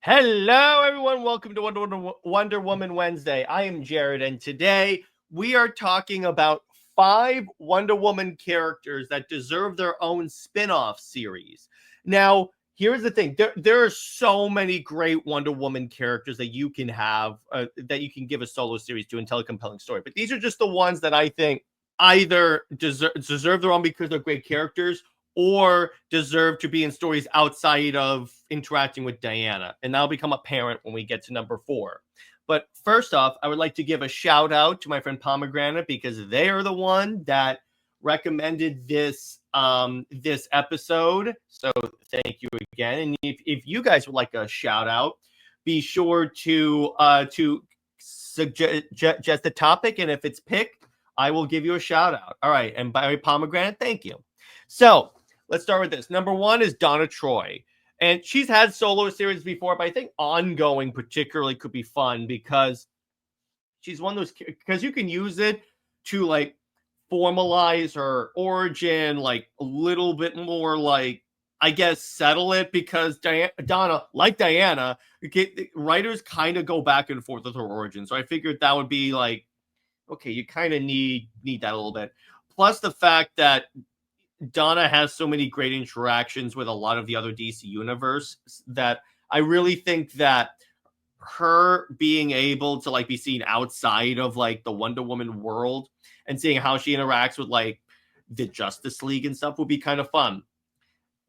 Hello, everyone. Welcome to Wonder Woman Wednesday. I am Jared, and today we are talking about 5 Wonder Woman characters that deserve their own spin-off series. Now, here's the thing. There are so many great Wonder Woman characters that you can have, that you can give a solo series to and tell a compelling story. But these are just the ones that I think either deserve their own because they're great characters, or deserve to be in stories outside of interacting with Diana. And that'll become apparent when we get to number 4. But first off, I would like to give a shout out to my friend Pomegranate because they are the one that recommended this this episode. So thank you again. And if you guys would like a shout out, be sure to suggest the topic, and if it's picked, I will give you a shout out. All right, and by Pomegranate, thank you. So let's start with this. Number 1 is Donna Troy. And she's had solo series before, but I think ongoing particularly could be fun because she's one of those, because you can use it to like formalize her origin, like a little bit more, like, I guess, settle it, because Donna, like Diana, writers kind of go back and forth with her origin. So I figured that would be like, okay, you kind of need that a little bit. Plus the fact that Donna has so many great interactions with a lot of the other DC universe that I really think that her being able to like be seen outside of like the Wonder Woman world and seeing how she interacts with like the Justice League and stuff would be kind of fun.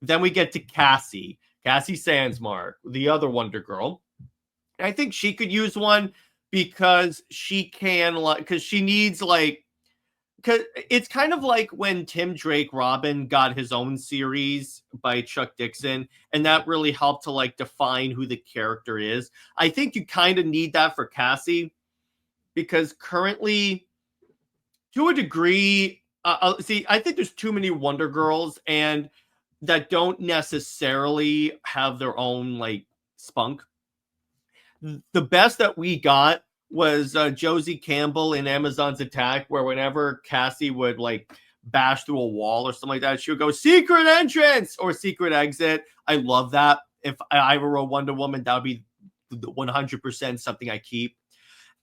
Then we get to Cassie Sandsmark, the other Wonder Girl. And I think she could use one because she can, like, because she needs like, because it's kind of like when Tim Drake Robin got his own series by Chuck Dixon, and that really helped to like define who the character is. I think you kind of need that for Cassie, because currently, to a degree, I think there's too many Wonder Girls and that don't necessarily have their own like spunk. The best that we got was Josie Campbell in Amazon's Attack, where whenever Cassie would like bash through a wall or something like that, she would go secret entrance or secret exit. I love that. If I ever wrote Wonder Woman, that would be 100% something I keep.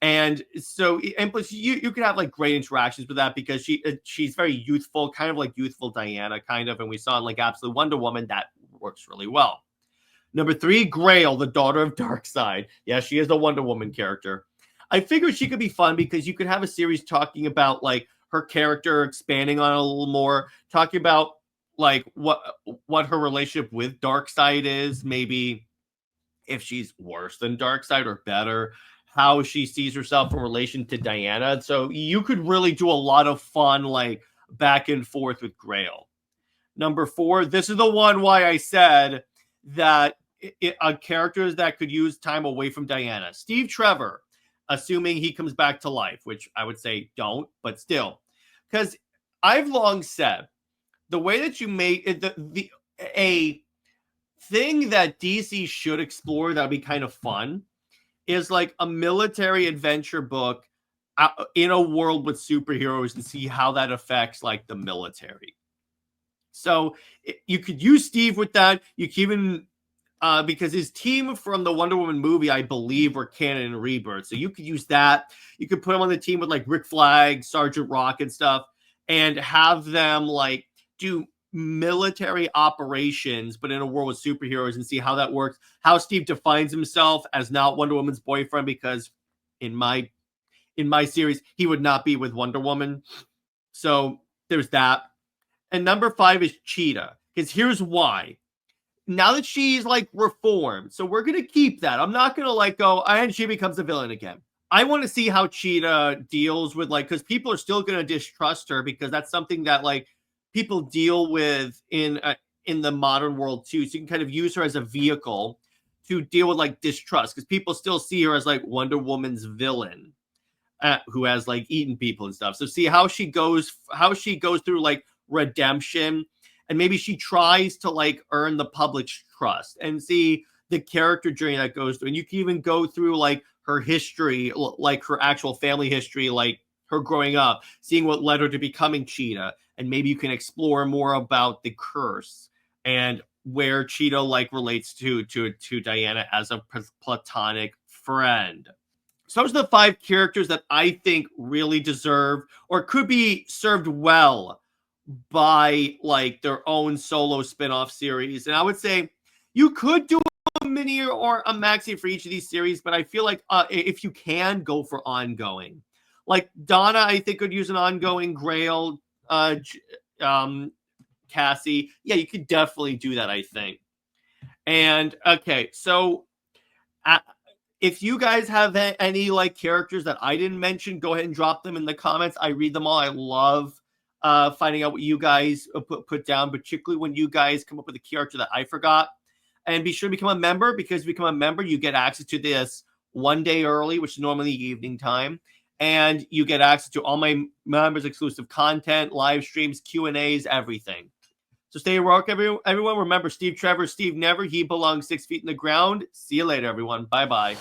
And so, and plus you could have like great interactions with that because she's very youthful, kind of like youthful Diana, kind of. And we saw in like Absolute Wonder Woman that works really well. Number 3, Grail, the daughter of Darkseid. Yeah, she is a Wonder Woman character. I figured she could be fun because you could have a series talking about like her character, expanding on it a little more, talking about like what her relationship with Darkseid is, maybe if she's worse than Darkseid or better, how she sees herself in relation to Diana. So you could really do a lot of fun like back and forth with Grail. Number 4, this is the one why I said that characters that could use time away from Diana. Steve Trevor, assuming he comes back to life, which I would say don't, but still. Because I've long said, the way that you make it, a thing that DC should explore that would be kind of fun is like a military adventure book in a world with superheroes and see how that affects like the military. So you could use Steve with that. You could even because his team from the Wonder Woman movie, I believe, were canon in Rebirth. So you could use that. You could put him on the team with like Rick Flag, Sergeant Rock and stuff, and have them like do military operations, but in a world with superheroes, and see how that works. How Steve defines himself as not Wonder Woman's boyfriend, because in my series, he would not be with Wonder Woman. So there's that. And number 5 is Cheetah, because here's why. Now that she's like reformed, so we're going to keep that. I'm not going to like go, and she becomes a villain again. I want to see how Cheetah deals with like, because people are still going to distrust her, because that's something that like people deal with in the modern world too. So you can kind of use her as a vehicle to deal with like distrust, because people still see her as like Wonder Woman's villain who has like eaten people and stuff. So see how she goes through like redemption. And maybe she tries to like earn the public's trust and see the character journey that goes through. And you can even go through like her history, like her actual family history, like her growing up, seeing what led her to becoming Cheetah. And maybe you can explore more about the curse and where Cheetah like relates to Diana as a platonic friend. So those are the 5 characters that I think really deserve or could be served well by like their own solo spin-off series. And I would say you could do a mini or a maxi for each of these series, but I feel like if you can, go for ongoing. Like Donna, I think could use an ongoing. Grail, Cassie, yeah, you could definitely do that, I think. And okay, so if you guys have any like characters that I didn't mention, go ahead and drop them in the comments. I read them all. I love finding out what you guys put down, particularly when you guys come up with a character that I forgot. And be sure to become a member, because if you become a member, you get access to this one day early, which is normally evening time. And you get access to all my members' exclusive content, live streams, Q&As, everything. So stay heroic, everyone. Remember, Steve Trevor, Steve never. He belongs 6 feet in the ground. See you later, everyone. Bye-bye.